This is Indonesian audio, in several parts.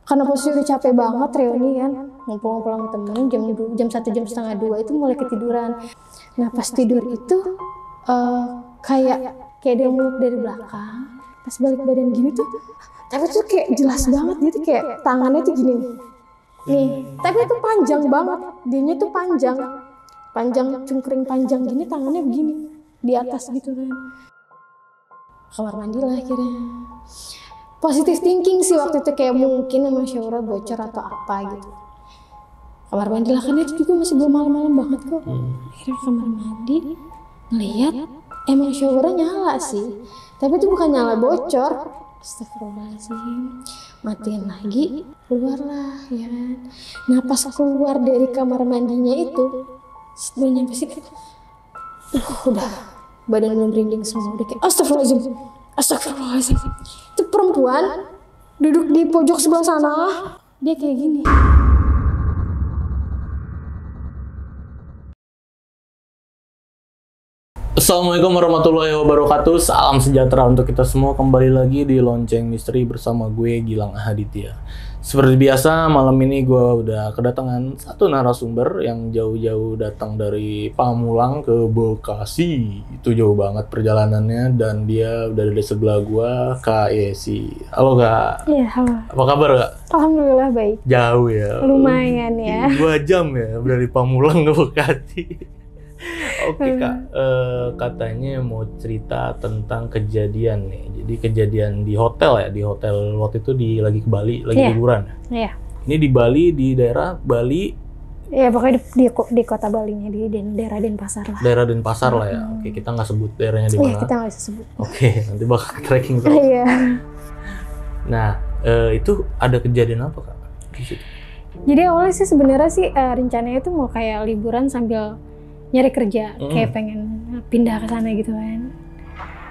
Karena posisi udah capek banget reuni kan, ngumpul-ngumpul sama temen jam 1 jam setengah 2 itu mulai ketiduran. Nah pas tidur itu kayak dia meluk dari belakang, pas balik badan gini tuh, tapi tuh kayak jelas banget dia tuh kayak tangannya tuh gini nih, tapi itu panjang banget, dianya tuh panjang cungkring panjang gini, tangannya begini di atas gitu kan. Kamar mandi lah akhirnya. Positive thinking sih waktu itu, kayak mungkin emang showernya bocor atau apa gitu. Kamar mandi lah, kan itu juga masih belum malam-malam banget kok. Akhirnya kamar mandi, ngeliat emang showernya nyala sih, tapi itu bukan nyala bocor. Astagfirullahaladzim, matiin lagi, keluarlah ya kan. Nah pas keluar dari kamar mandinya itu, sebelum nyampe situ, udah badan belum merinding semua, udah kayak astagfirullahaladzim. Itu perempuan duduk di pojok sebelah sana, dia kayak gini. Assalamualaikum warahmatullahi wabarakatuh. Salam sejahtera untuk kita semua. Kembali lagi di Lonceng Misteri bersama gue Gilang Ahaditya. Seperti biasa, malam ini gue udah kedatangan satu narasumber yang jauh-jauh datang dari Pamulang ke Bekasi. Itu jauh banget perjalanannya, dan dia udah dari sebelah gue, Kak Yesi. Halo Kak. Iya, halo. Apa kabar Kak? Alhamdulillah baik. Jauh ya. Lumayan ya. 2 jam ya dari Pamulang ke Bekasi. Oke Kak, katanya mau cerita tentang kejadian nih. Jadi kejadian di hotel ya, di hotel waktu itu lagi ke Bali, lagi liburan. Iya. Ini di Bali, di daerah Bali. Iya, pokoknya di kota Balinya, di daerah Denpasar lah. Daerah Denpasar lah ya. Oke, kita nggak sebut daerahnya di mana. Iya, kita nggak bisa sebut. Oke, nanti bakal tracking terus. Iya. Nah, itu ada kejadian apa Kak di situ? Jadi awalnya sih sebenarnya sih rencananya itu mau kayak liburan sambil nyari kerja, kayak pengen pindah ke sana gitu kan.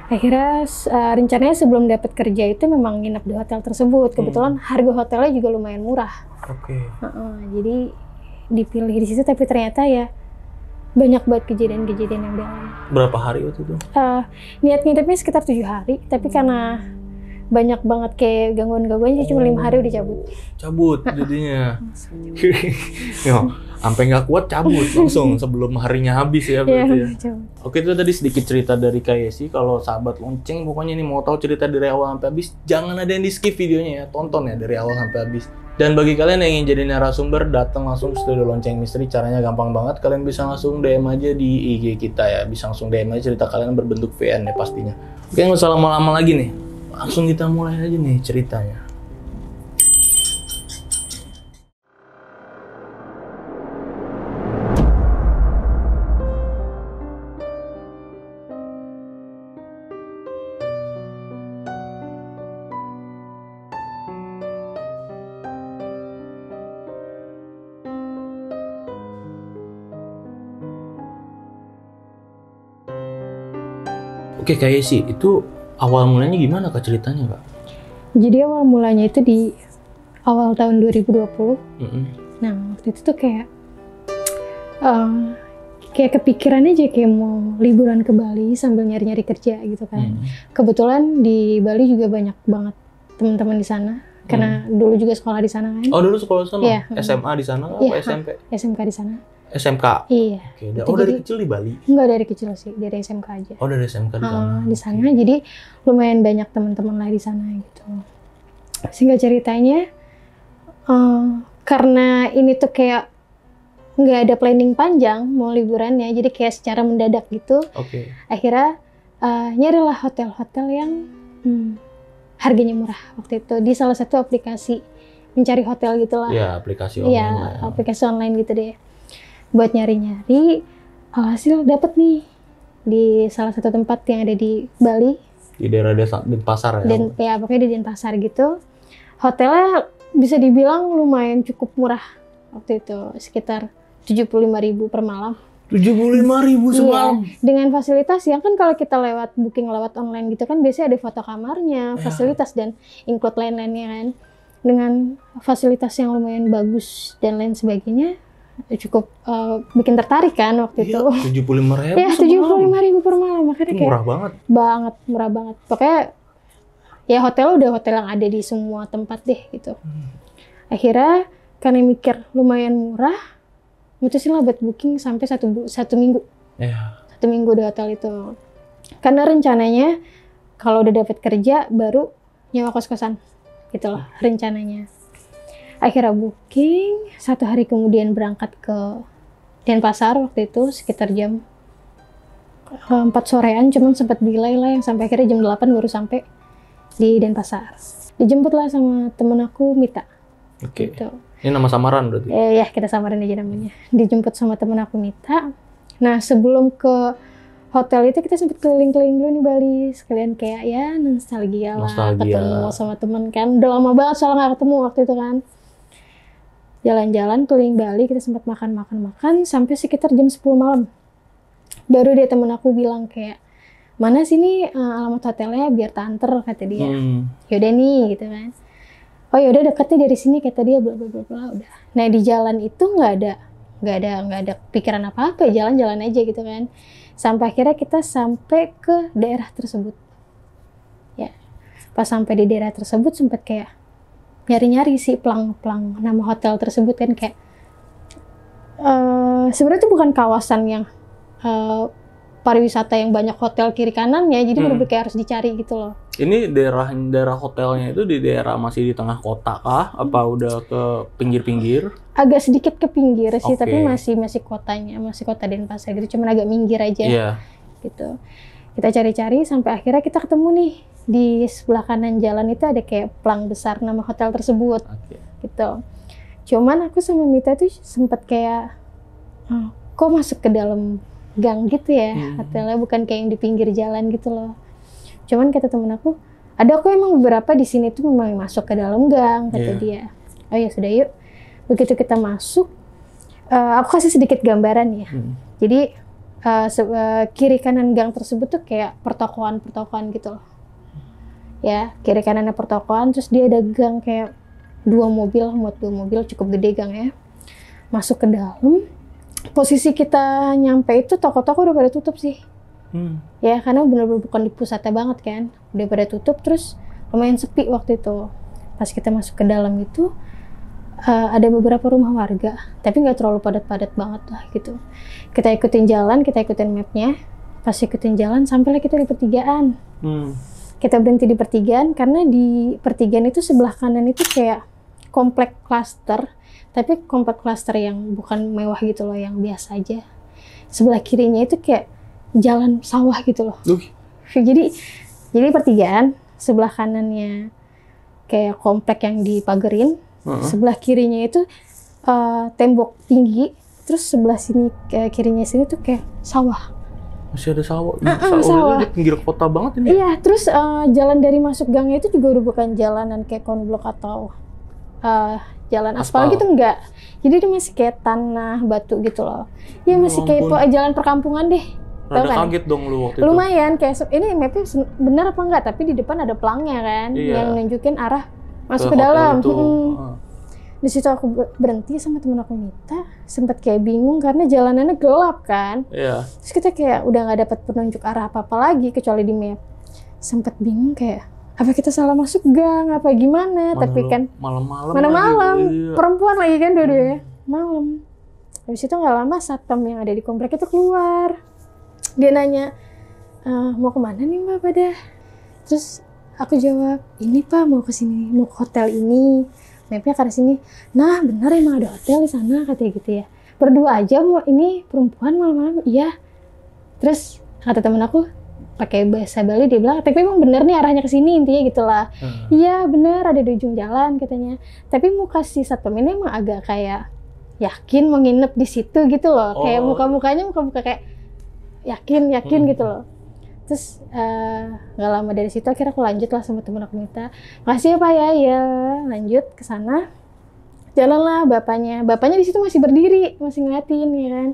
Akhirnya rencananya sebelum dapat kerja itu memang nginep di hotel tersebut. Kebetulan harga hotelnya juga lumayan murah. Oke. Jadi dipilih di situ, tapi ternyata ya banyak banget kejadian-kejadian yang dialami. Berapa hari waktu itu? Niat nginepnya sekitar 7 hari, tapi karena banyak banget kayak gangguan-gangguannya, cuma 5 hari udah cabut. Cabut jadinya. Sampai nggak kuat cabut langsung sebelum harinya habis ya berarti ya. Oke, itu tadi sedikit cerita dari Kak Yesi. Kalau sahabat lonceng pokoknya ini mau tahu cerita dari awal sampai habis, jangan ada yang di skip videonya ya, tonton ya dari awal sampai habis. Dan bagi kalian yang ingin jadi narasumber, datang langsung ke studio Lonceng Misteri. Caranya gampang banget, kalian bisa langsung DM aja di IG kita ya, bisa langsung DM aja cerita kalian berbentuk VN ya pastinya. Oke, nggak usah lama-lama lagi nih, langsung kita mulai aja nih ceritanya. Oke, Kak Yesi, itu awal mulanya gimana Kak ceritanya Kak? Jadi awal mulanya itu di awal tahun 2020. Nah waktu itu tuh kayak kepikiran aja kayak mau liburan ke Bali sambil nyari-nyari kerja gitu kan. Kebetulan di Bali juga banyak banget teman-teman di sana, karena dulu juga sekolah di sana kan. Oh, dulu sekolah di sana? Iya. SMA di sana apa SMP? SMK di sana. SMK? Iya. Oke. Dari kecil di Bali? Enggak, dari kecil sih, dari SMK aja. Oh, dari SMK di sana? Di sana, jadi lumayan banyak teman-teman lah di sana gitu. Sehingga ceritanya, karena ini tuh kayak nggak ada planning panjang mau liburannya, jadi kayak secara mendadak gitu. Oke. Akhirnya nyarilah hotel-hotel yang harganya murah waktu itu di salah satu aplikasi mencari hotel gitulah. Iya, aplikasi online. Iya, aplikasi online gitu deh. Buat nyari-nyari, hasil dapet nih di salah satu tempat yang ada di Bali. Di daerah Denpasar ya? Ya, pokoknya di Denpasar gitu. Hotelnya bisa dibilang lumayan cukup murah waktu itu, sekitar 75.000 per malam. 75.000 semalam? Iya, dengan fasilitas yang kan kalau kita booking lewat online gitu kan biasanya ada foto kamarnya, fasilitas dan include lain-lainnya kan. Dengan fasilitas yang lumayan bagus dan lain sebagainya, cukup bikin tertarik kan waktu itu. 75.000 ya, 75.000 per malam, makanya kayak murah banget. Murah banget. Pokoknya Ya hotel udah hotel yang ada di semua tempat deh gitu. Akhirnya karena mikir lumayan murah, mutusin lah buat booking sampai satu minggu. Yeah. 1 minggu di hotel itu. Karena rencananya kalau udah dapat kerja baru nyewa kos-kosan gitu loh rencananya. Akhirnya booking, 1 hari kemudian berangkat ke Denpasar waktu itu sekitar jam 4 sorean, cuman sempat delay lah yang sampai akhirnya jam 8 baru sampai di Denpasar. Dijemput lah sama temen aku Mita. Oke. Gitu. Ini nama samaran berarti? Ya kita samarin aja namanya. Dijemput sama temen aku Mita. Nah sebelum ke hotel itu kita sempat keliling-keliling dulu nih Bali. Sekalian kayak ya nostalgia lah. Ketemu sama temen kan. Udah lama banget soalnya gak ketemu waktu itu kan. Jalan-jalan keliling Bali, kita sempat makan sampai sekitar jam 10 malam. Baru dia temen aku bilang kayak, mana sih nih alamat hotelnya biar tanter kata dia. Yaudah nih gitu kan. Oh yaudah deketnya dari sini kata dia bla bla bla bla udah. Nah di jalan itu nggak ada pikiran apa-apa, jalan-jalan aja gitu kan. Sampai akhirnya kita sampai ke daerah tersebut. Ya. Pas sampai di daerah tersebut sempat kayak nyari-nyari sih plang-plang nama hotel tersebut kan kayak sebenarnya itu bukan kawasan yang pariwisata yang banyak hotel kiri kanan ya, jadi bener-bener kayak harus dicari gitu loh. Ini daerah hotelnya itu di daerah masih di tengah kota kah? Apa udah ke pinggir-pinggir? Agak sedikit ke pinggir sih, tapi masih kotanya, masih kota Denpasar gitu, cuman agak minggir aja. Gitu. Kita cari-cari sampai akhirnya kita ketemu nih di sebelah kanan jalan itu ada kayak plang besar nama hotel tersebut. Gitu. Cuman aku sama Mita tuh sempet kayak kok masuk ke dalam gang gitu ya, hotelnya bukan kayak yang di pinggir jalan gitu loh. Cuman kata temen aku, ada kok emang beberapa di sini tuh memang masuk ke dalam gang kata dia. Oh ya sudah yuk. Begitu kita masuk, aku kasih sedikit gambaran ya. Jadi kiri kanan gang tersebut tuh kayak pertokoan gitu loh. Ya kiri kanannya pertokoan, terus dia ada gang kayak 2 mobil cukup gede gangnya. Masuk ke dalam. Posisi kita nyampe itu toko-toko udah pada tutup sih. Ya karena bener-bener bukan di pusatnya banget kan. Udah pada tutup, terus lumayan sepi waktu itu. Pas kita masuk ke dalam itu ada beberapa rumah warga, tapi nggak terlalu padat-padat banget lah gitu. Kita ikutin jalan, kita ikutin mapnya. Pas ikutin jalan sampailah kita di pertigaan. Kita berhenti di pertigaan karena di pertigaan itu sebelah kanan itu kayak komplek klaster. Tapi komplek klaster yang bukan mewah gitu loh, yang biasa aja. Sebelah kirinya itu kayak jalan sawah gitu loh. Jadi pertigaan, sebelah kanannya kayak komplek yang dipagerin, sebelah kirinya itu tembok tinggi, terus sebelah sini kirinya sini tuh kayak sawah. Masih ada sawah. Sawah. Di pinggir kota banget ini. Iya, terus jalan dari masuk gangnya itu juga udah bukan jalanan kayak konblok atau jalan aspal gitu enggak. Jadi dia masih kayak tanah, batu gitu loh. Ya masih kayak jalan perkampungan deh. Rada kaget dong lu waktu itu. Lumayan kayak ini mapnya benar apa enggak, tapi di depan ada pelangnya kan yang nunjukin arah masuk ke dalam. Di situ aku berhenti sama temen aku Mita, sempat kayak bingung karena jalanannya gelap kan. Terus kita kayak udah nggak dapat penunjuk arah apa-apa lagi kecuali di map. Sempat bingung kayak apa kita salah masuk gang apa gimana, tapi kan malam-malam perempuan lagi kan dua-duanya malam. Habis itu nggak lama satpam yang ada di komplek itu keluar, dia nanya mau kemana nih mbak pada. Terus aku jawab ini pak mau ke sini, mau ke hotel ini, mapnya ke arah sini. Nah benar emang ada hotel di sana katanya gitu ya, berdua aja mau ini perempuan malam-malam. Iya. Terus kata temen aku pakai bahasa Bali, dia bilang, tapi emang bener nih arahnya ke sini intinya gitulah. Iya bener ada di ujung jalan katanya. Tapi muka si satpam ini emang agak kayak yakin mau nginep di situ gitu loh. Kayak muka-mukanya muka-muka kayak yakin gitu loh. Terus nggak lama dari situ akhirnya aku lanjut lah sama temen aku Mita. Makasih ya pak ya lanjut ke sana. Jalanlah bapaknya di situ masih berdiri, masih ngeliatin ya kan.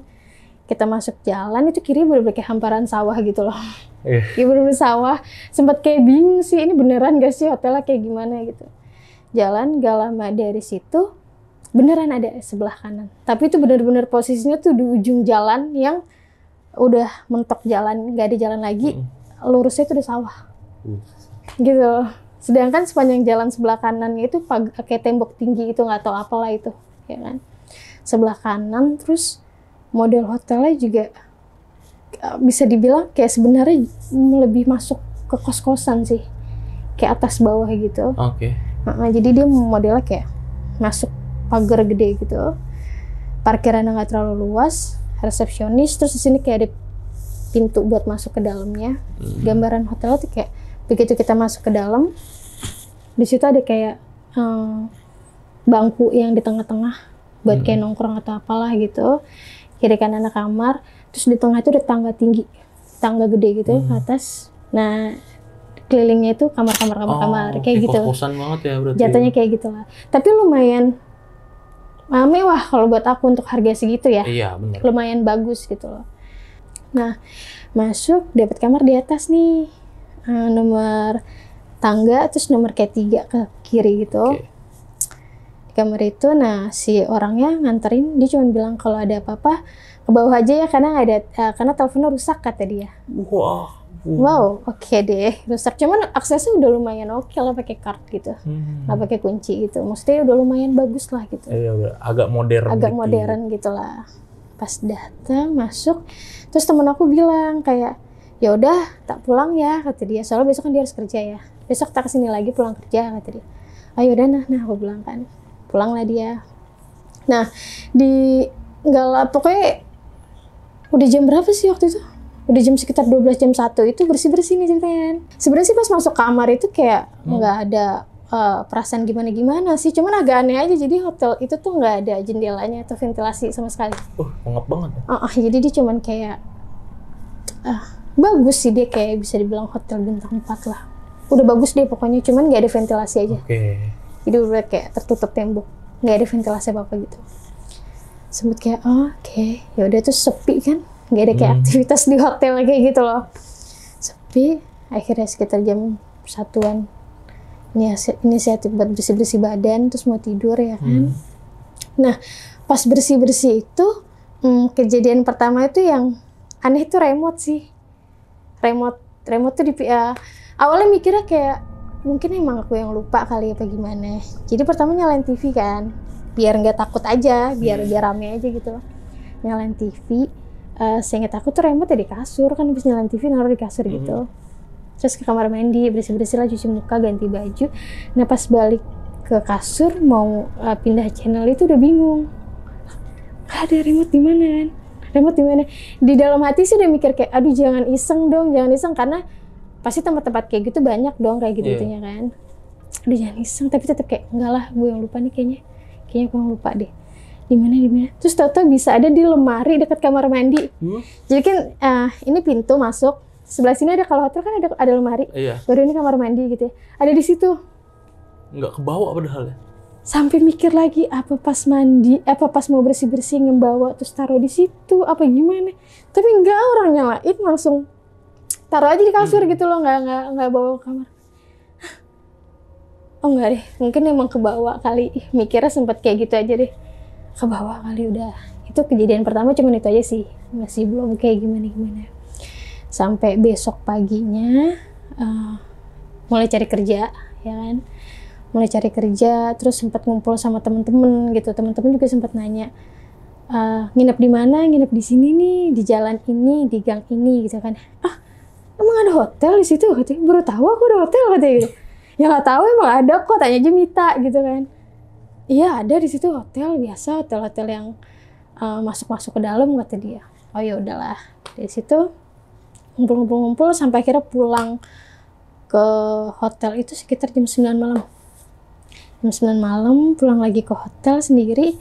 Kita masuk jalan itu kiri bener-bener kayak hamparan sawah gitu loh. Kayak bener-bener sawah. Sempat kayak bingung sih ini beneran gak sih hotelnya kayak gimana gitu. Jalan gak lama dari situ beneran ada sebelah kanan. Tapi itu bener-bener posisinya tuh di ujung jalan yang udah mentok jalan, gak ada jalan lagi. Lurusnya itu udah sawah. Gitu. Sedangkan sepanjang jalan sebelah kanannya itu kayak tembok tinggi itu, nggak tahu apalah itu, ya kan. Sebelah kanan, terus model hotelnya juga bisa dibilang kayak sebenarnya lebih masuk ke kos-kosan sih, kayak atas bawah gitu. Oke. Nah, jadi dia modelnya kayak masuk pagar gede gitu, parkirannya nggak terlalu luas, resepsionis, terus di sini kayak ada pintu buat masuk ke dalamnya. Gambaran hotel tuh kayak begitu kita masuk ke dalam, di situ ada kayak bangku yang di tengah-tengah buat kayak nongkrong atau apalah gitu. Kiri kanan kamar, terus di tengah itu ada tangga tinggi, tangga gede gitu ke atas. Nah, kelilingnya itu kamar kayak gitu. Kos-kosan banget ya berarti. Jatuhnya kayak gitulah. Tapi lumayan mewah kalau buat aku untuk harga segitu ya. Iya, benar. Lumayan bagus gitu loh. Nah, masuk dapat kamar di atas nih. Nomor tangga, terus nomor kayak 3 ke kiri gitu. Oke. Di kamar itu, nah si orangnya nganterin, dia cuma bilang kalau ada apa-apa ke bawah aja ya, karena nggak ada, karena teleponnya rusak kata dia. Wah. Wow, oke deh, rusak. Cuman aksesnya udah lumayan oke lah, pakai card gitu, nggak pakai kunci gitu. Maksudnya udah lumayan bagus lah gitu. Iya, agak modern. Agak modern gitu lah. Pas datang masuk, terus temen aku bilang kayak, ya udah tak pulang ya kata dia. Soalnya besok kan dia harus kerja ya. Besok tak kesini lagi pulang kerja kata dia. Ayo udah nah aku bilang kan. Pulanglah dia. Nah nggak lah, pokoknya udah jam berapa sih waktu itu? Udah jam sekitar 12 jam 1 itu bersih-bersih nih ceritanya. Sebenarnya sih pas masuk kamar itu kayak nggak ada perasaan gimana-gimana sih. Cuman agak aneh aja, jadi hotel itu tuh nggak ada jendelanya atau ventilasi sama sekali. Pengap banget ya? Jadi dia cuman kayak bagus sih, dia kayak bisa dibilang hotel bintang 4 lah. Udah bagus deh pokoknya, cuman nggak ada ventilasi aja. Oke. Jadi udah kayak tertutup tembok, nggak ada ventilasi apa-apa gitu. Sempet kayak oke, ya udah tuh sepi kan, nggak ada kayak aktivitas di hotel kayak gitu loh. Sepi. Akhirnya sekitar jam 1-an inisiatif buat bersih-bersih badan, terus mau tidur ya kan. Nah pas bersih-bersih itu kejadian pertama itu yang aneh tuh remote sih. Remote tuh awalnya mikirnya kayak mungkin emang aku yang lupa kali apa gimana. Jadi pertama nyalain TV kan, biar nggak takut aja, biar rame aja gitu. Nyalain TV, seinget aku tuh remote ya di kasur, kan habis nyalain TV naruh di kasur gitu. Terus ke kamar mandi, bersih-bersih lah, cuci muka, ganti baju. Nah pas balik ke kasur mau pindah channel itu udah bingung. Ada remote di mana kan? Remote di mana? Di dalam hati sih udah mikir kayak, aduh jangan iseng dong, jangan iseng, karena pasti tempat-tempat kayak gitu banyak dong kayak gitu-gitunya kan. Aduh jangan iseng, tapi tetap kayak enggak lah, gue yang lupa nih kayaknya gue yang lupa deh. Di mana? Terus tahu-tahu bisa ada di lemari dekat kamar mandi. Jadi kan ini pintu masuk, sebelah sini ada, kalau hotel kan ada lemari. Iya. Baru ini kamar mandi gitu ya. Ada di situ. Nggak kebawa padahal ya. Sampai mikir lagi apa pas mandi, apa pas mau bersih-bersih ngebawa terus taruh di situ apa gimana. Tapi enggak, orang nyalain langsung taruh aja di kasur gitu loh, nggak bawa ke kamar. Oh enggak deh, mungkin emang kebawa kali. Mikirnya sempat kayak gitu aja deh. Kebawa kali udah. Itu kejadian pertama cuman itu aja sih. Masih belum kayak gimana-gimana. Sampai besok paginya mulai cari kerja, ya kan. Mulai cari kerja, terus sempat ngumpul sama temen-temen gitu. Temen-temen juga sempat nanya, nginep di mana? Nginep di sini nih, di jalan ini, di gang ini gitu kan. Emang ada hotel di situ? Katanya, baru tahu aku ada hotel katanya gitu. Ya nggak tahu, emang ada kok, tanya aja Mita gitu kan. Iya ada di situ hotel biasa, hotel-hotel yang masuk-masuk ke dalam kata dia. Oh ya udahlah, dari situ ngumpul sampai akhirnya pulang ke hotel itu sekitar jam 9 malam. Jam 9 malam pulang lagi ke hotel sendiri,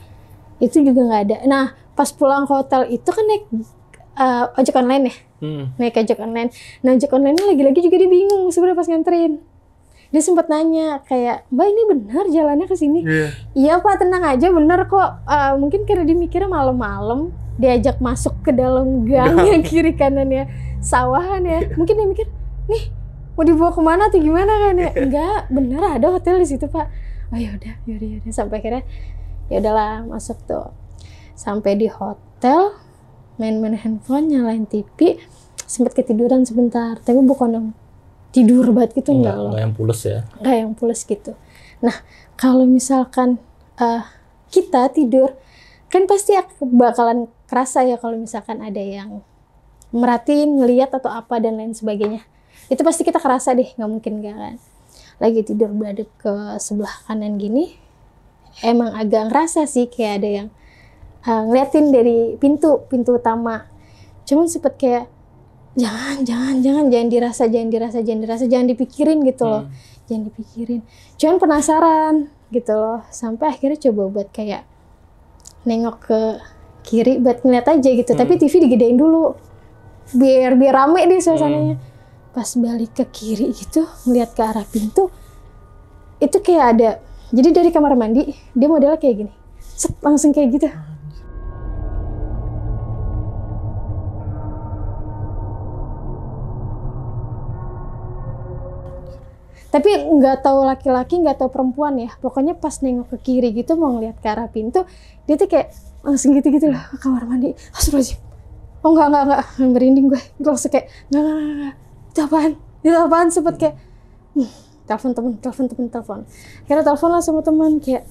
itu juga nggak ada. Nah pas pulang ke hotel itu kan naik ojek online ya. Naik ojek online. Nah ojek online lagi-lagi juga dia bingung sebenarnya pas nganterin. Dia sempat nanya kayak, Mbak ini benar jalannya ke sini? Iya Pak, tenang aja, benar kok. Mungkin karena dia mikirnya malam-malam diajak masuk ke dalam gang yang kiri kanannya sawahan ya. Mungkin dia mikir, nih mau dibawa kemana atau gimana kan ya? Enggak, benar ada hotel di situ Pak. Oh yaudah. Sampai akhirnya ya udahlah masuk tuh. Sampai di hotel, main-main handphone, nyalain TV, sempat ketiduran sebentar, tapi bukan dong tidur banget gitu enggak loh. Enggak yang pules ya. Enggak yang pules gitu. Nah, kalau misalkan kita tidur, kan pasti bakalan kerasa ya kalau misalkan ada yang merhatiin, ngeliat atau apa dan lain sebagainya. Itu pasti kita kerasa deh, nggak mungkin nggak kan. Lagi tidur beradab ke sebelah kanan gini, emang agak ngerasa sih kayak ada yang ngeliatin dari pintu utama. Cuman sempet kayak jangan dirasa, jangan dipikirin gitu loh. Jangan dipikirin. Cuman penasaran gitu loh. Sampai akhirnya coba buat kayak nengok ke kiri buat ngeliat aja gitu. Tapi TV digedein dulu. Biar rame deh suasananya. Pas balik ke kiri gitu, ngeliat ke arah pintu, itu kayak ada. Jadi dari kamar mandi, dia modelnya kayak gini. Set, langsung kayak gitu. Tapi nggak tahu laki-laki, nggak tahu perempuan ya. Pokoknya pas nengok ke kiri gitu, mau ngeliat ke arah pintu, dia tuh kayak langsung gitu-gitu lah ke kamar mandi. Astagfirullahaladzim. Oh enggak. Merinding gue. Langsung kayak, enggak. Itu apaan? Sempet kayak, telepon. Akhirnya telepon lah sama teman, kayak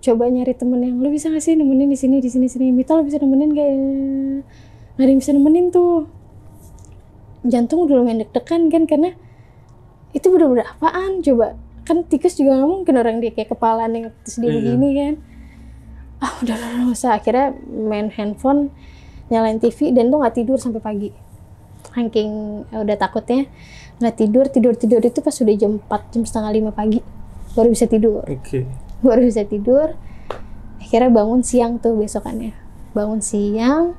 coba nyari temen yang, lu bisa nggak sih nemenin di sini. Mita, lu bisa nemenin gak? Nggak ada yang bisa nemenin tuh. Jantung udah lumayan deg-degan kan, karena itu bener-bener apaan coba. Kan tikus juga nggak mungkin orang dia kayak kepala nih terus dia begini kan. Udah usah. Akhirnya main handphone, nyalain TV, dan tuh nggak tidur sampai pagi. Saking udah takutnya nggak tidur itu pas udah jam 4, jam setengah 5 pagi baru bisa tidur. Baru bisa tidur. Akhirnya bangun siang tuh besokannya. Bangun siang,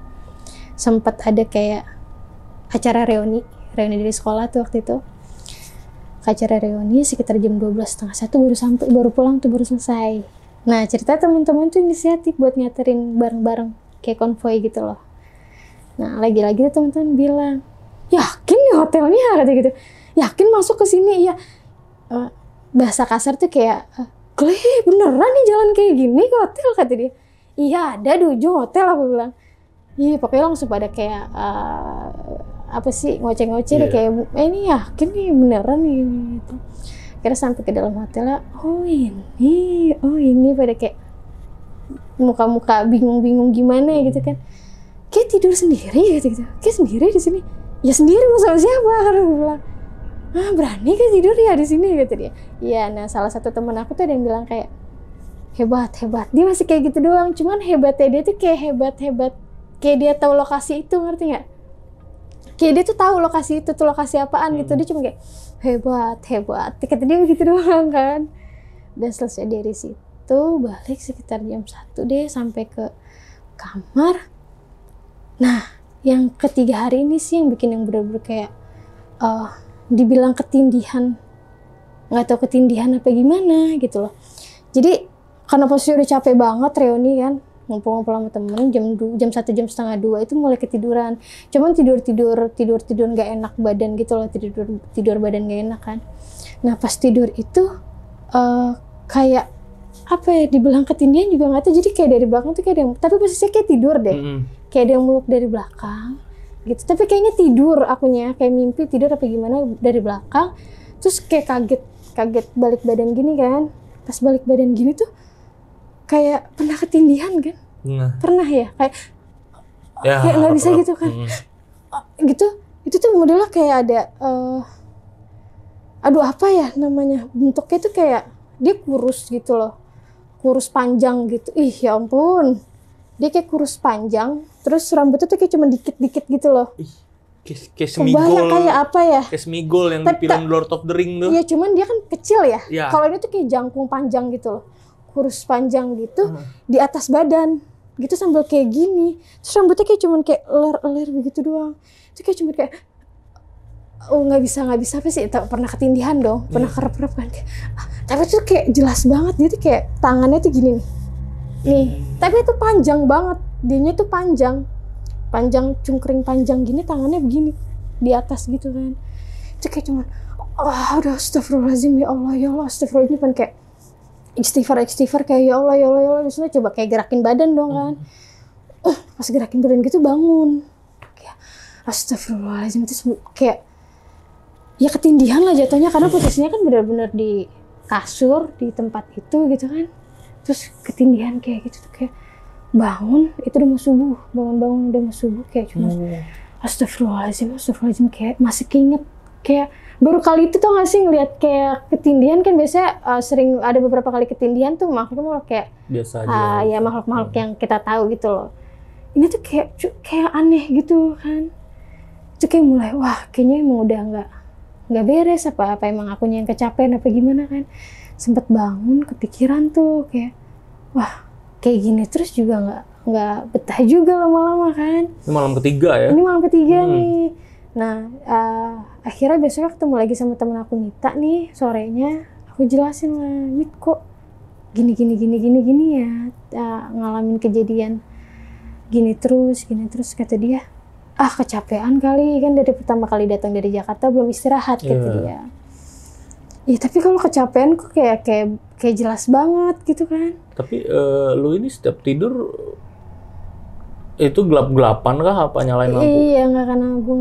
sempat ada kayak acara reuni dari sekolah tuh waktu itu. Acara reuni sekitar jam 12:30 baru pulang tuh, baru selesai. Nah, cerita teman-teman tuh inisiatif buat nganterin bareng-bareng kayak konvoy gitu loh. Nah, lagi-lagi tuh teman-teman bilang, yakin nih hotelnya, kata gitu. Yakin masuk ke sini? Iya. Bahasa kasar tuh kayak, beneran nih jalan kayak gini ke hotel, kata dia. Iya, ada di ujung hotel, aku bilang. Iya, pokoknya langsung pada kayak ngoceh-ngoceh deh, kayak ini yakin nih beneran nih gitu. Akhirnya sampai ke dalam hotelnya, oh ini pada kayak muka-muka bingung-bingung gimana ya gitu kan. Kayak tidur sendiri gitu. Kayak sendiri di sini. Ya sendiri, mau sama siapa? Karena gue bilang, berani kan tidur ya di sini, kata dia. Iya, nah salah satu teman aku tuh ada yang bilang kayak hebat. Dia masih kayak gitu doang. Cuman hebatnya dia tuh kayak hebat. Kayak dia tahu lokasi itu, ngerti nggak? Kayak dia tuh tahu lokasi itu tuh lokasi apaan gitu. Dia cuma kayak hebat. Kata dia begitu doang kan. Dan selesai dari situ balik sekitar jam 1 deh sampai ke kamar. Nah, yang ketiga hari ini sih yang bikin yang bener-bener kayak dibilang ketindihan, nggak tahu ketindihan apa gimana gitu loh. Jadi karena posisi udah capek banget reuni kan, ngumpul-ngumpul sama temen, jam 1, jam setengah 2 itu mulai ketiduran. Cuman tidur nggak enak badan gitu loh, tidur badan nggak enak kan. Nah pas tidur itu kayak apa ya, dibilang ketindihan juga nggak tahu. Jadi kayak dari belakang tuh kayak ada yang, tapi posisinya kayak tidur deh. Kayak ada yang meluk dari belakang gitu, tapi kayaknya tidur akunya, kayak mimpi tidur apa gimana dari belakang. Terus kayak kaget balik badan gini kan. Pas balik badan gini tuh kayak pernah ketindihan kan. Pernah ya, kayak nggak bisa gitu kan. Gitu, itu tuh modelnya kayak ada apa ya namanya, bentuknya tuh kayak dia kurus gitu loh, kurus panjang gitu. Ih ya ampun, dia kayak kurus panjang, terus rambutnya tuh kayak cuma dikit-dikit gitu loh. Kayak Smigol. Kayak apa ya? Kayak Smigol yang di film Lord of the Ring tuh. Iya, cuman dia kan kecil ya. Kalau ini tuh kayak jangkung panjang gitu loh. Kurus panjang gitu, di atas badan. Gitu sambil kayak gini. Terus rambutnya kayak cuman kayak ler begitu doang. Itu kayak cuman kayak, nggak bisa apa sih? Pernah ketindihan dong, pernah kerep-kerep kan. Tapi tuh kayak jelas banget, dia tuh kayak tangannya tuh gini nih. Tapi itu panjang banget. Dianya tuh panjang cungkring panjang gini, tangannya begini di atas gitu kan. Itu kayak cuman udah astagfirullahaladzim, ya Allah astagfirullahaladzim, kan kayak istighfar kayak ya Allah misalnya coba kayak gerakin badan dong kan. Pas gerakin badan gitu bangun kayak astagfirullahaladzim, terus kayak ya ketindihan lah jatuhnya, karena posisinya kan benar-benar di kasur di tempat itu gitu kan. Terus ketindihan kayak gitu tuh, kayak bangun itu udah mau subuh, bangun udah mau subuh, kayak cuma astagfirullahaladzim, kayak masih keinget, kayak baru kali itu tau gak sih ngeliat kayak ketindihan kan biasanya sering ada beberapa kali ketindihan tuh makhluk kayak biasa aja. Ya makhluk yang kita tahu gitu loh. Ini tuh kayak aneh gitu kan. Itu kayak mulai wah kayaknya emang udah nggak beres, apa emang akunya yang kecapean apa gimana kan. Sempet bangun kepikiran tuh kayak wah kayak gini terus juga nggak betah juga lama-lama kan. Ini malam ketiga ya? Ini malam ketiga nih. Nah, akhirnya besoknya ketemu lagi sama temen aku Mita nih, sorenya aku jelasin lah, Mit kok gini ya, ngalamin kejadian gini terus, kata dia, kecapean kali, kan dari pertama kali datang dari Jakarta belum istirahat, kata dia. Ya tapi kalau kecapean kok kayak jelas banget gitu kan. Tapi lu ini setiap tidur itu gelap-gelapan kah apa nyalain lampu? Iya, karena gue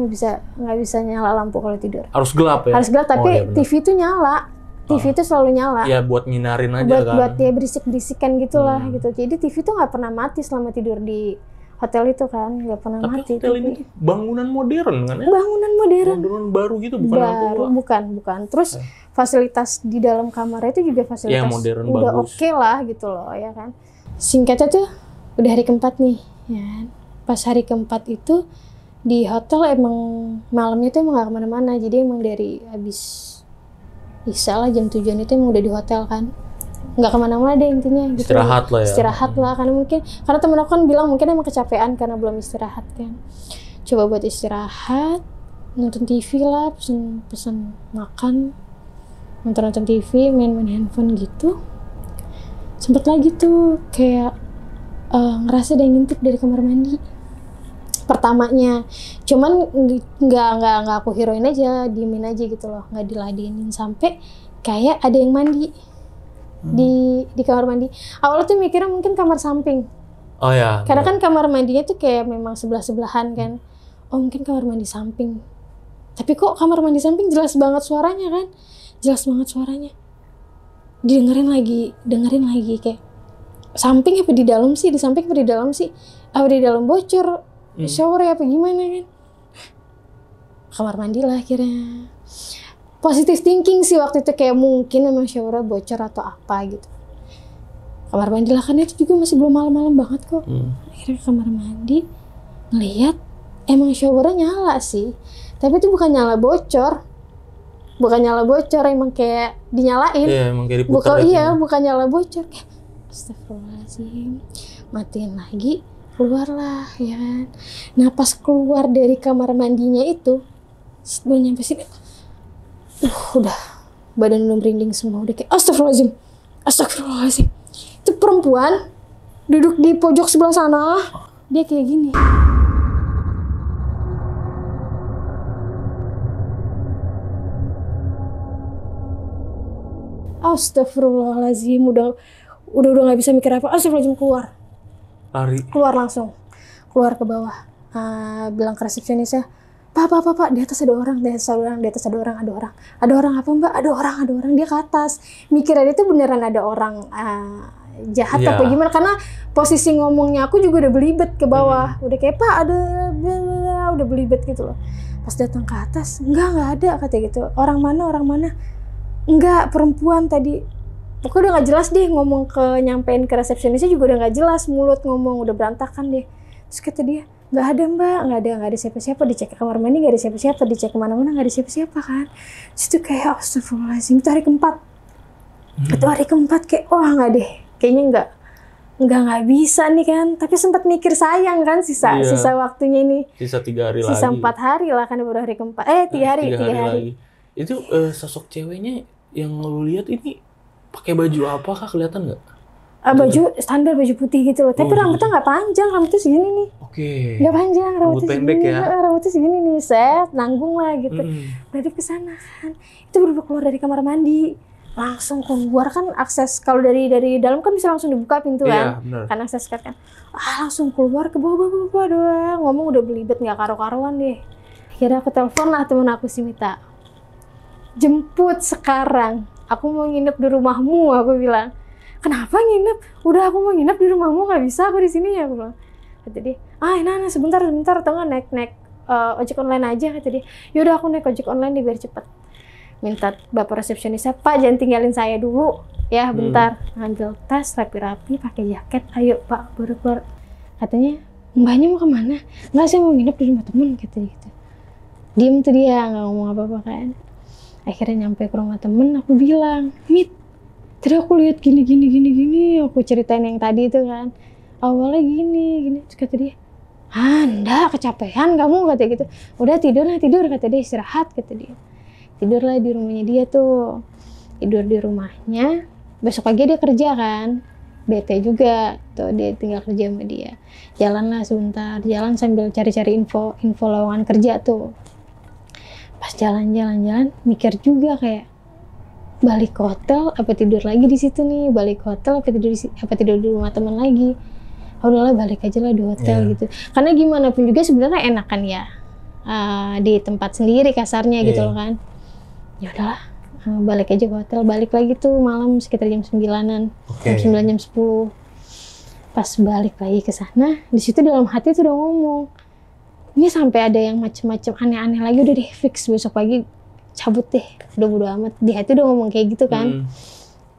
nggak bisa nyala lampu kalau tidur. Harus gelap ya? Harus gelap, tapi iya TV itu nyala. TV itu selalu nyala. Ya buat nyinarin aja kan? Buat dia berisik-berisikan gitulah gitu. Jadi TV itu nggak pernah mati selama tidur di hotel itu kan, nggak pernah mati. Tapi hotel ini bangunan modern kan ya? Bangunan modern. Bangunan baru gitu, bukan yang tua? Bukan. Terus fasilitas di dalam kamar itu juga fasilitas modern, udah oke lah gitu loh ya kan. Singkatnya tuh udah hari keempat nih ya kan. Pas hari keempat itu di hotel emang malamnya tuh emang gak kemana-mana, jadi emang dari habis Isya lah jam 7-an itu emang udah di hotel kan, nggak kemana-mana deh intinya gitu. Istirahat lah ya. Istirahat lah, karena temen aku kan bilang mungkin emang kecapean karena belum istirahat kan. Coba buat istirahat, nonton TV lah, pesen makan, nonton TV, main handphone gitu. Sempet lagi tuh kayak ngerasa ada yang ngintip dari kamar mandi pertamanya, cuman nggak aku heroin aja, diemin aja gitu loh, nggak diladenin, sampai kayak ada yang mandi di kamar mandi. Awalnya tuh mikirnya mungkin kamar samping. Oh ya. Karena kan kamar mandinya tuh kayak memang sebelah-sebelahan kan. Oh mungkin kamar mandi samping. Tapi kok kamar mandi samping jelas banget suaranya kan? Jelas banget suaranya. Dengerin lagi kayak samping apa di dalam sih? Di samping apa di dalam sih? Apa di dalam bocor? Shower ya apa gimana kan? Kamar mandi lah akhirnya. Positive thinking sih waktu itu, kayak mungkin memang showernya bocor atau apa gitu. Kamar mandi lah, kan itu juga masih belum malam-malam banget kok. Akhirnya kamar mandi ngelihat emang showernya nyala sih, tapi itu bukan nyala bocor, emang kayak dinyalain. Iya, emang kayak diputar. Bukan nyala bocor. Kayak astagfirullahaladzim, matiin lagi, keluarlah ya kan. Nah pas keluar dari kamar mandinya itu, sebelum nyampe sini, udah badan udah merinding semua, udah kayak astagfirullahaladzim. Itu perempuan duduk di pojok sebelah sana, dia kayak gini. Astagfirullahaladzim, udah nggak bisa mikir apa. Astagfirullahaladzim, keluar langsung, keluar ke bawah. Bilang ke resepsionisnya, Pak, di atas ada orang, ada orang apa mbak? Ada orang. Dia ke atas, mikirnya itu beneran ada orang jahat apa gimana, karena posisi ngomongnya aku juga udah belibet ke bawah, udah kayak Pak ada, udah belibet gitu loh. Pas datang ke atas, enggak ada, kata gitu. Orang mana? Enggak, perempuan tadi. Pokoknya udah gak jelas deh, nyampein ke resepsionisnya juga udah gak jelas, mulut ngomong udah berantakan deh. Terus kata dia, nggak ada mbak, nggak ada siapa-siapa, dicek ke kamar mandi nggak ada siapa-siapa, dicek kemana-mana nggak ada siapa-siapa kan. Terus itu kayak astagfirullahaladzim, itu hari keempat. Itu hari keempat kayak nggak deh, kayaknya nggak bisa nih kan. Tapi sempat mikir sayang kan sisa waktunya ini. Sisa 3 hari lagi. Sisa 4 hari lah kan, baru hari keempat. 3 hari. Lagi. Itu sosok ceweknya yang lu lihat ini pakai baju apa kah, kelihatan nggak? Baju standar, baju putih gitu loh. Tapi rambutnya nggak panjang, rambutnya segini nih. Oke. Nggak panjang, rambut pendek ya. Rambutnya segini nih, nanggung lah gitu. Dari kesana kan, itu baru keluar dari kamar mandi, langsung keluar kan, akses kalau dari dalam kan bisa langsung dibuka pintu kan. Iya, kan akses kan. Langsung keluar ke bawah doang, ngomong udah belibet nggak karu-karuan deh. Akhirnya aku telepon lah temen aku si Mita. jemput sekarang. Aku mau nginep di rumahmu, aku bilang. Kenapa nginep? Udah aku mau nginep di rumahmu, nggak bisa aku di sini ya, aku bilang. Kata dia, nah sebentar, atau nggak naik ojek online aja, kata dia. Yaudah aku naik ojek online deh biar cepet. Minta bapak resepsionisnya, Pak jangan tinggalin saya dulu ya, bentar. Ngambil tas rapi-rapi, pakai jaket, ayo Pak baru keluar. Katanya, mbaknya mau kemana? Nggak, saya mau nginep di rumah temen, kata dia gitu. Diem tuh dia, nggak ngomong apa-apa kan. Akhirnya nyampe ke rumah temen, aku bilang, Mit, tadi aku lihat gini, aku ceritain yang tadi itu kan. Awalnya gini. Terus kata dia, enggak, kecapean kamu, kata gitu. Udah tidur, kata dia, istirahat, kata dia. Tidurlah di rumahnya dia tuh. Tidur di rumahnya, besok pagi dia kerja kan. Bete juga, tuh dia tinggal kerja sama dia. Jalanlah sebentar, jalan sambil cari-cari info lowongan kerja tuh. Pas jalan, mikir juga kayak, balik ke hotel apa tidur lagi di situ nih, balik ke hotel apa tidur di rumah teman lagi. Udahlah balik aja lah di hotel gitu. Karena gimana pun juga sebenarnya enakan ya di tempat sendiri kasarnya gitu loh kan. Ya udahlah, balik aja ke hotel, balik lagi tuh malam sekitar jam 9-an, jam 9 jam 10. Pas balik lagi ke sana, di situ dalam hati tuh udah ngomong, ini sampai ada yang macem-macem aneh-aneh lagi, udah deh fix besok pagi cabut deh, udah bodo amat. Di hati udah ngomong kayak gitu kan.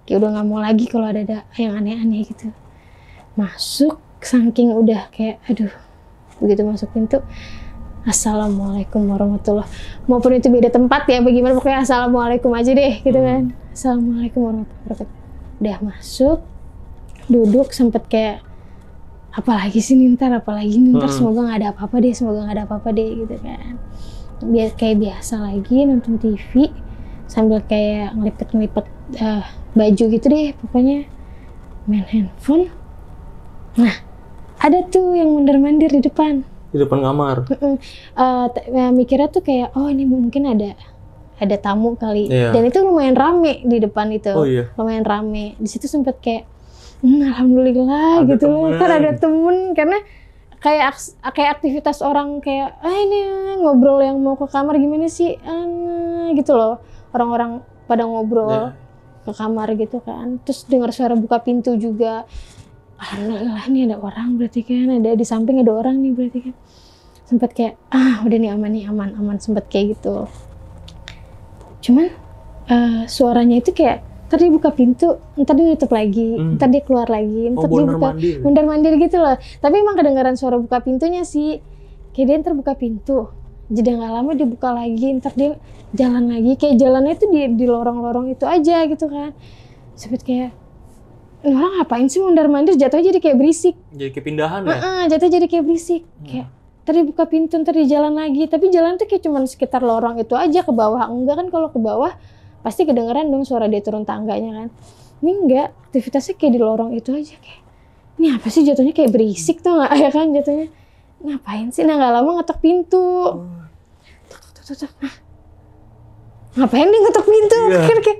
Kayak udah gak mau lagi kalau ada yang aneh-aneh gitu. Masuk, saking udah kayak aduh, begitu masuk pintu, Assalamualaikum warahmatullah. Maupun itu beda tempat ya, bagaimana pokoknya Assalamualaikum aja deh gitu kan. Assalamualaikum warahmatullahi wabarakatuh. Udah masuk, duduk, sempet kayak apalagi ntar semoga gak ada apa-apa deh gitu kan. Biar kayak biasa lagi nonton TV sambil kayak ngelipet baju gitu deh, pokoknya main handphone. Nah, ada tuh yang mondar-mandir di depan kamar. Mikirnya tuh kayak, oh ini mungkin ada tamu kali. Dan itu lumayan rame di depan itu. Lumayan rame. Di situ sempet kayak alhamdulillah ada gitu loh, kan ada temen. Karena kayak aktivitas orang kayak ini ngobrol yang mau ke kamar gimana sih gitu loh, orang-orang pada ngobrol ke kamar gitu kan. Terus dengar suara buka pintu juga, alhamdulillah ini ada orang berarti kan, ada di samping ada orang nih berarti kan. Sempet kayak udah nih aman sempet kayak gitu. Cuman suaranya itu kayak ntar dia buka pintu, ntar dia nutup lagi, ntar dia keluar lagi, ntar dia buka mondar-mandir gitu loh. Tapi emang kedengaran suara buka pintunya sih. Kayak dia ntar buka pintu, jeda nggak lama dia buka lagi, ntar dia jalan lagi. Kayak jalannya itu di lorong-lorong itu aja gitu kan. Sempet kayak, orang ngapain sih mondar-mandir, jatuhnya jadi kayak berisik. Jadi kayak pindahan ya? Jatuh jadi kayak berisik. Kayak, ntar dia buka pintu, ntar dia jalan lagi. Tapi jalan tuh kayak cuman sekitar lorong itu aja, ke bawah. Enggak kan, kalau ke bawah pasti kedengeran dong suara dia turun tangganya kan. Ini enggak, aktivitasnya kayak di lorong itu aja. Kayak, ini apa sih, jatuhnya kayak berisik tuh nggak ya kan jatuhnya. Ngapain sih? Nah nggak lama ngetok pintu. Tuk. Ngapain dia ngetok pintu? Kayak,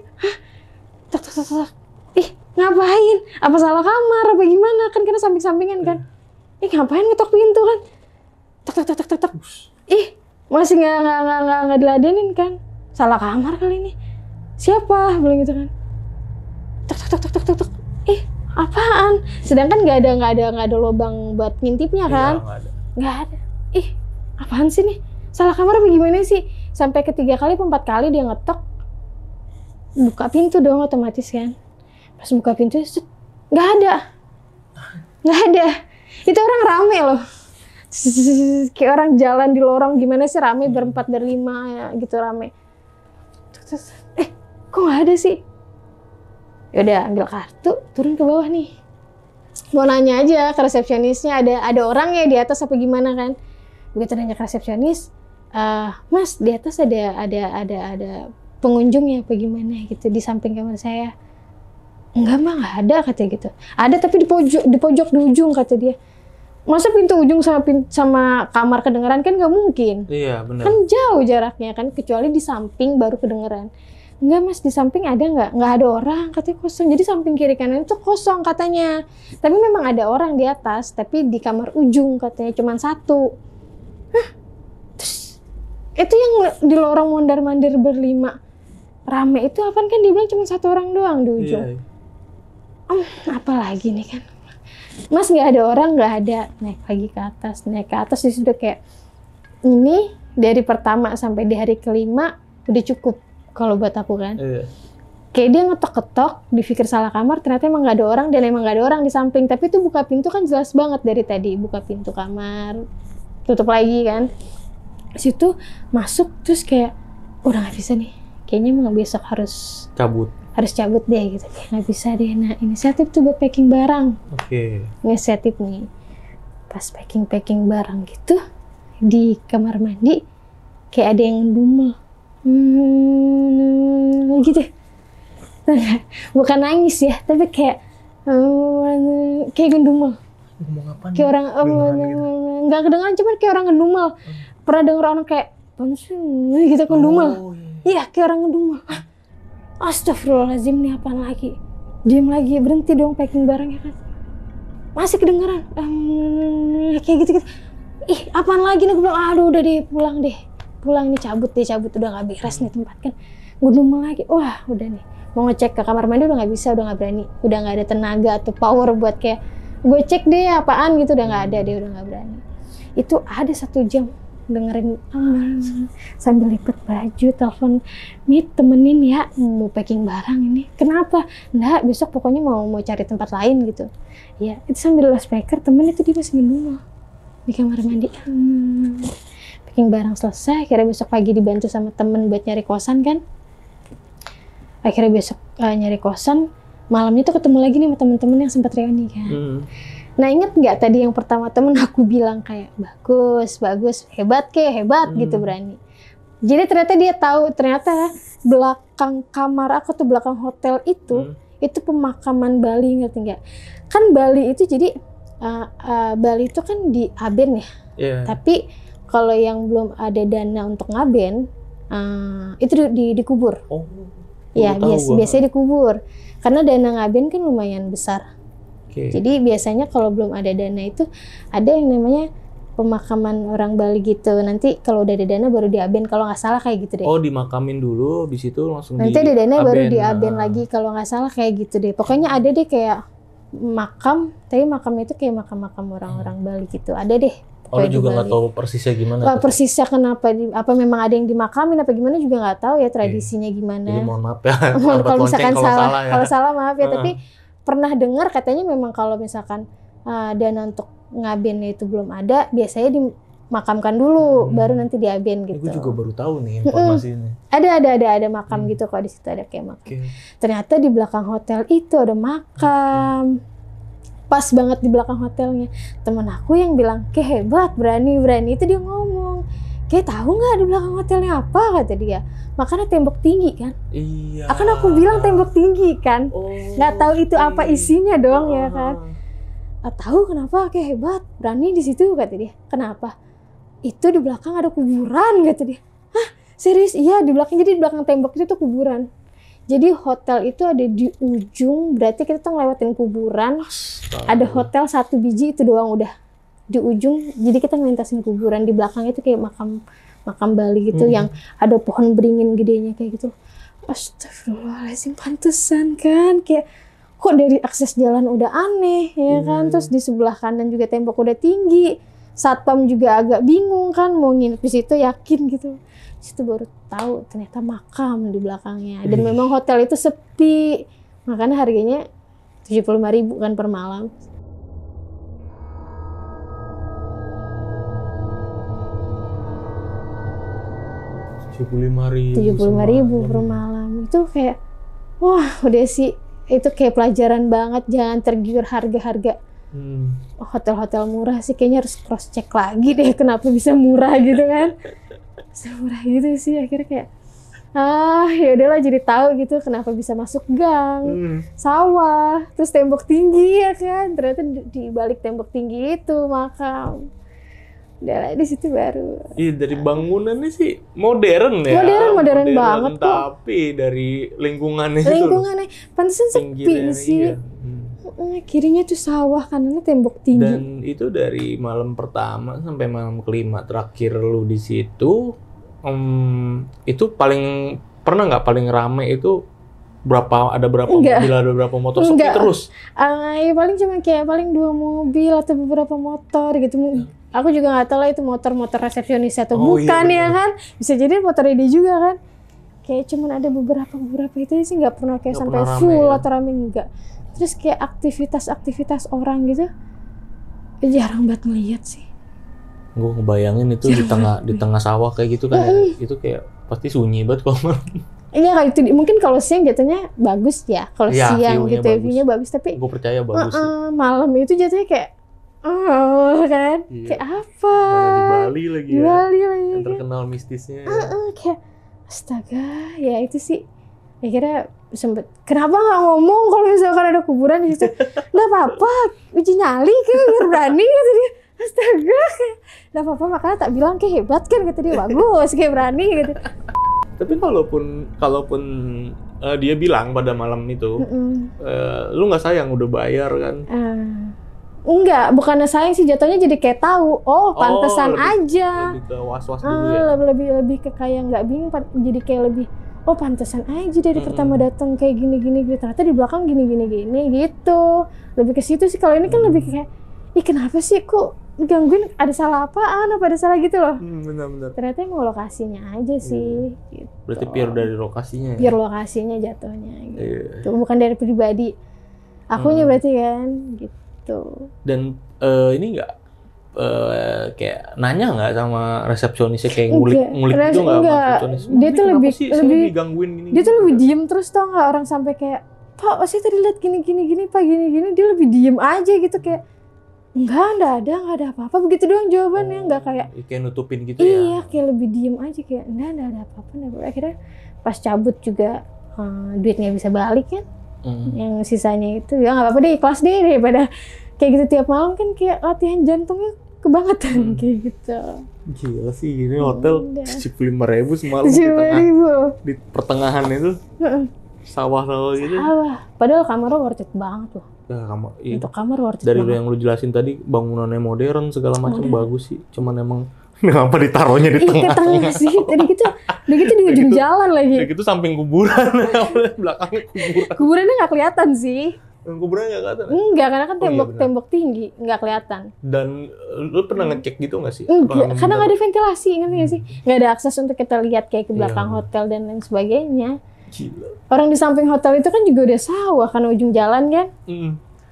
tuk. Ih ngapain? Apa salah kamar? Apa gimana? Kan karena samping-sampingan kan. Ih ngapain ngetok pintu kan? Tuk. Ih masih nggak diladenin kan? Salah kamar kali ini. Siapa? Bilang gitu kan. Tuk. Ih, apaan? Sedangkan nggak ada lubang buat ngintipnya kan? Nggak ada. Ih, apaan sih nih? Salah kamar apa gimana sih? Sampai 3 kali 4 kali dia ngetok. Buka pintu dong otomatis kan. Pas buka pintu, nggak ada. Itu orang rame loh. Kayak orang jalan di lorong gimana sih, rame ber-4 ber-5 ya, gitu rame. Terus, kok nggak ada sih? Yaudah ambil kartu, turun ke bawah nih. Mau nanya aja ke resepsionisnya, ada orang ya di atas apa gimana kan? Begitu nanya ke resepsionis, Mas di atas ada pengunjung ya apa gimana gitu di samping kamar saya. Enggak mah nggak ada katanya gitu. Ada tapi di pojok di ujung kata dia. Masa pintu ujung sama kamar kedengeran kan nggak mungkin. Iya benar. Kan jauh jaraknya kan, kecuali di samping baru kedengeran. Enggak mas, di samping ada nggak ada orang katanya, kosong. Jadi samping kiri kanan itu kosong katanya. Tapi memang ada orang di atas, tapi di kamar ujung katanya cuma 1. Terus itu yang di lorong mondar-mandir ber-5 rame itu apa kan dia bilang cuma 1 orang doang di ujung. Apalagi nih kan, Mas nggak ada orang, nggak ada, naik lagi ke atas di situ kayak ini dari pertama sampai di hari kelima udah cukup kalau buat aku kan. Kayak dia ngetok-ketok, dipikir salah kamar, ternyata emang nggak ada orang dan emang nggak ada orang di samping. Tapi itu buka pintu kan jelas banget dari tadi, buka pintu kamar, tutup lagi kan. Situ masuk terus kayak udah nggak bisa nih, kayaknya emang besok harus cabut deh gitu, kayak nggak bisa deh. Nah inisiatif tuh buat packing barang. Inisiatif nih, pas packing barang gitu di kamar mandi kayak ada yang ngedumel gitu. Bukan nangis ya, tapi kayak ngedumel. Ngomong apa nih? Kayak orang nggak kedengeran, cuman kayak orang ngedumel. Pernah denger orang kayak gitu ngedumel? Iya, kayak orang ngedumel. Astagfirullahaladzim, nih apaan lagi? Diam lagi, berhenti dong packing barangnya kan. Masih kedengeran, kayak gitu. Ih, apaan lagi nih? Gue bilang, aduh udah deh, pulang nih, cabut, udah nggak beres nih tempat kan. Gue ngedumel lagi, wah udah nih. Mau ngecek ke kamar mandi udah nggak bisa, udah nggak berani, udah nggak ada tenaga atau power buat kayak gue cek deh apaan gitu, udah nggak ada deh, udah nggak berani. Itu ada 1 jam dengerin sambil lipet baju, telepon, Mit temenin ya, mau packing barang ini. Kenapa? Nggak, besok pokoknya mau cari tempat lain gitu. Ya itu sambil loudspeaker, temen itu dia masih ngedumel di kamar mandi. Packing barang selesai, akhirnya besok pagi dibantu sama temen buat nyari kosan kan. Akhirnya besok nyari kosan, malamnya tuh ketemu lagi nih sama temen-temen yang sempat reuni kan. Nah inget nggak tadi yang pertama temen aku bilang kayak bagus, hebat gitu, berani. Jadi ternyata dia tahu, ternyata belakang kamar aku tuh, belakang hotel itu pemakaman Bali, ngerti nggak? Kan Bali itu jadi Bali itu kan di Aben ya. Tapi kalau yang belum ada dana untuk ngaben itu dikubur. Ya biasanya dikubur karena dana ngaben kan lumayan besar. Jadi biasanya kalau belum ada dana itu ada yang namanya pemakaman orang Bali gitu. Nanti kalau udah ada dana baru diaben, kalau nggak salah kayak gitu deh. Dimakamin dulu, habis itu langsung nanti ada dana baru diaben lagi, kalau nggak salah kayak gitu deh. Pokoknya ada deh kayak makam, tapi makamnya itu kayak makam-makam orang-orang Bali gitu. Ada deh. Lu juga nggak tahu persisnya gimana? Persisnya kenapa? Apa memang ada yang dimakamin apa gimana juga nggak tahu ya, tradisinya gimana. Jadi mohon maaf ya. Kalau misalkan salah, ya. Kalau salah maaf ya. Tapi pernah dengar katanya memang kalau misalkan dana untuk ngabennya itu belum ada, biasanya dimakamkan dulu, baru nanti diaben gitu. Gue juga baru tahu nih informasi ini. Ada makam gitu kok, di situ ada kayak makam. Ternyata di belakang hotel itu ada makam. Pas banget di belakang hotelnya. Temen aku yang bilang, kayak hebat, berani itu dia ngomong. Kayak tahu nggak di belakang hotelnya apa, kata dia. Makanya tembok tinggi kan. Iya. Akan aku bilang tembok tinggi kan. Nggak tahu itu apa isinya dong ya kan. Tahu kenapa, kayak hebat, berani di situ, kata dia. Kenapa? Itu di belakang ada kuburan, kata dia. Hah, serius? Iya, di belakang. Jadi di belakang tembok itu tuh kuburan. Jadi hotel itu ada di ujung, berarti kita tuh ngelewatin kuburan. Ada hotel 1 biji itu doang udah di ujung. Jadi kita ngelintasin kuburan, di belakang itu kayak makam Bali gitu, yang ada pohon beringin gedenya kayak gitu. Astagfirullahaladzim, pantesan kan kayak kok dari akses jalan udah aneh ya kan. Terus di sebelah kanan juga tembok udah tinggi. Satpam juga agak bingung kan mau nginep di situ, yakin gitu. Situ baru tahu ternyata makam di belakangnya. Dan memang hotel itu sepi, makanya harganya 75.000 kan per malam. $75.000 per malam. Itu kayak wah udah sih, itu kayak pelajaran banget, jangan tergiur harga-harga hotel-hotel murah sih. Kayaknya harus cross check lagi deh kenapa bisa murah gitu kan. Murah gitu sih, akhirnya kayak ya udahlah, jadi tahu gitu kenapa bisa masuk gang, sawah, terus tembok tinggi ya kan. Ternyata di balik tembok tinggi itu makam. Udah di situ baru. Iya, dari bangunannya sih modern ya. Modern banget kok. Tapi dari lingkungannya pantesan sepi sih. Kirinya tuh sawah, kanannya tembok tinggi. Dan itu dari malam pertama sampai malam kelima terakhir lu di situ, itu paling pernah nggak paling rame itu ada berapa Enggak. mobil, ada berapa motor, sepi Enggak. terus? Ya paling cuma kayak paling 2 mobil atau beberapa motor gitu. Aku juga nggak tahu lah itu motor resepsionis atau bukan iya, ya kan. Bisa jadi motornya dia juga kan. Kayak cuman ada beberapa itu sih, nggak pernah kayak Nggak sampai pernah rame, full ya? atau rame, enggak. Terus kayak aktivitas orang gitu jarang banget ngeliat sih. Gue ngebayangin itu di tengah sawah kayak gitu kan, ya. Itu kayak pasti sunyi banget kalau malam. Iya kalau itu mungkin kalau siang jatuhnya bagus ya. Kalau Iya, siang view-nya gitu bagus. view-nya bagus, tapi Gue percaya bagus sih. malam itu jatuhnya kayak kan, Iya. kayak apa? Mana di Bali lagi Di ya. Bali lagi Yang kan. terkenal mistisnya. Kayak astaga, ya itu sih. Akhirnya sempet, kenapa nggak ngomong kalau misalkan ada kuburan di situ? Nggak apa-apa, uji nyali kayak biar berani kata dia. Astaga, kayak nggak apa-apa, makanya tak bilang kayak hebat kan kata dia, bagus kayak berani gitu. Tapi kalaupun dia bilang pada malam itu, lu nggak sayang udah bayar kan? Enggak, bukannya sayang sih, jatuhnya jadi kayak tahu, pantesan aja. Lebih ke was-was dulu ya. Lebih ke kayak nggak bingung, jadi kayak lebih pantesan aja dari pertama datang kayak gini ternyata di belakang gini gitu. Lebih ke situ sih. Kalau ini kan lebih kayak, ih kenapa sih kok gangguin, ada salah apaan, apa ada salah gitu loh. Benar-benar. Ternyata emang lokasinya aja sih. Gitu. Berarti pure dari lokasinya ya? Pure lokasinya jatuhnya gitu. Iya. Bukan dari pribadi. Akunya berarti kan gitu. Dan ini nggak kayak nanya nggak sama resepsionisnya, kayak ngulik gitu nggak sama resepsionis? Dia tuh lebih gangguin gini. Dia tuh lebih diem terus, tau nggak, orang sampai kayak, Pak saya tadi lihat gini Pak gini, dia lebih diem aja gitu kayak nggak ada apa-apa, begitu doang jawabannya. Nggak kayak nutupin gitu iya, ya? kayak lebih diem aja kayak nggak ada apa-apa. Akhirnya pas cabut juga duitnya bisa balik kan. Yang sisanya itu ya nggak apa-apa deh, ikhlas deh daripada kayak gitu tiap malam kan, kayak latihan jantungnya kebangetan kayak gitu. Gila sih, ini hotel 75.000 semalam di pertengahan itu sawah-sawah gitu. Padahal kamarnya worth it banget loh. Untuk kamar worth it dari banget. yang lu jelasin tadi, bangunannya modern segala macam bagus sih, cuman emang kenapa ditaruhnya di tengah sih? Tadi gitu di ujung jalan lagi. Udah gitu samping kuburan, belakangnya kuburan. Kuburannya nggak kelihatan sih. Kuburannya nggak kelihatan? Enggak, karena kan tembok tinggi, nggak kelihatan. Dan lu pernah ngecek gitu nggak sih? Enggak, karena nggak ada ventilasi, ngerti nggak sih? Nggak ada akses untuk kita lihat kayak ke belakang hotel dan lain sebagainya. Gila. Orang di samping hotel itu kan juga udah sawah, kan ujung jalan kan?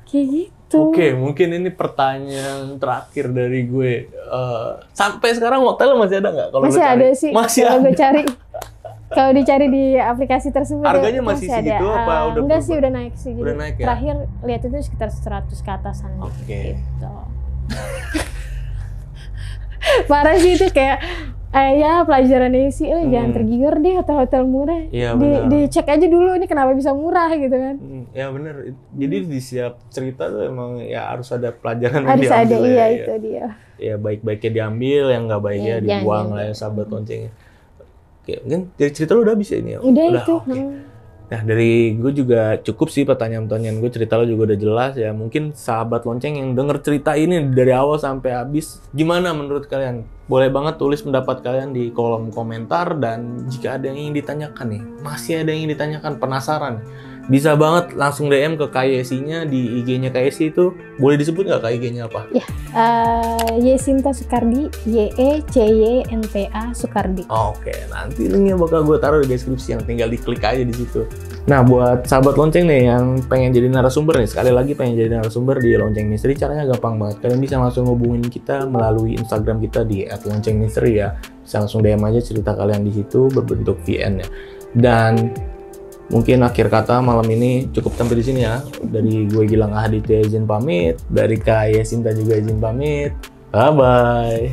Kayak gitu. Oke, mungkin ini pertanyaan terakhir dari gue. Sampai sekarang hotel masih ada nggak? Masih ada sih. Masih kalau ada. gue cari. Kalau dicari di aplikasi tersebut. Harganya masih segitu apa udah enggak berubah? sih, udah naik sih. Udah Jadi naik ya? terakhir lihat itu sekitar 100 ke atasan gitu. Parah sih itu kayak ya pelajarannya sih, jangan tergiur deh hotel-hotel murah. Iya, dicek aja dulu ini kenapa bisa murah gitu kan. Ya benar. Jadi di setiap cerita tuh emang ya harus ada pelajaran yang harus diambil. Ada, iya itu dia. Ya baik-baiknya diambil, yang nggak baiknya dibuang lah ya, sahabat loncengnya. Oke, mungkin dari cerita lu udah habis ya ini ya? Udah itu. Okay. Nah dari gue juga cukup sih pertanyaan-pertanyaan gue, cerita lo juga udah jelas ya. Mungkin sahabat lonceng yang denger cerita ini dari awal sampai habis, gimana menurut kalian? Boleh banget tulis pendapat kalian di kolom komentar, dan jika ada yang ingin ditanyakan nih, masih ada yang ingin ditanyakan, penasaran, bisa banget langsung DM ke KYC-nya di IG-nya KYC itu. Boleh disebut nggak IG-nya apa? Ya, Yesinta Sukardi, YECYNTA Sukardi. Oke, nanti linknya bakal gue taruh di deskripsi, yang tinggal diklik aja di situ. Nah, buat sahabat lonceng nih yang pengen jadi narasumber nih, sekali lagi pengen jadi narasumber di Lonceng Misteri, caranya gampang banget. Kalian bisa langsung hubungin kita melalui Instagram kita di @loncengmisteri ya. Bisa langsung DM aja cerita kalian di situ berbentuk VN ya. Dan mungkin akhir kata malam ini cukup sampai di sini ya. Dari gue Gilang Ahaditya izin pamit, dari Kak Yesinta juga izin pamit. Bye bye.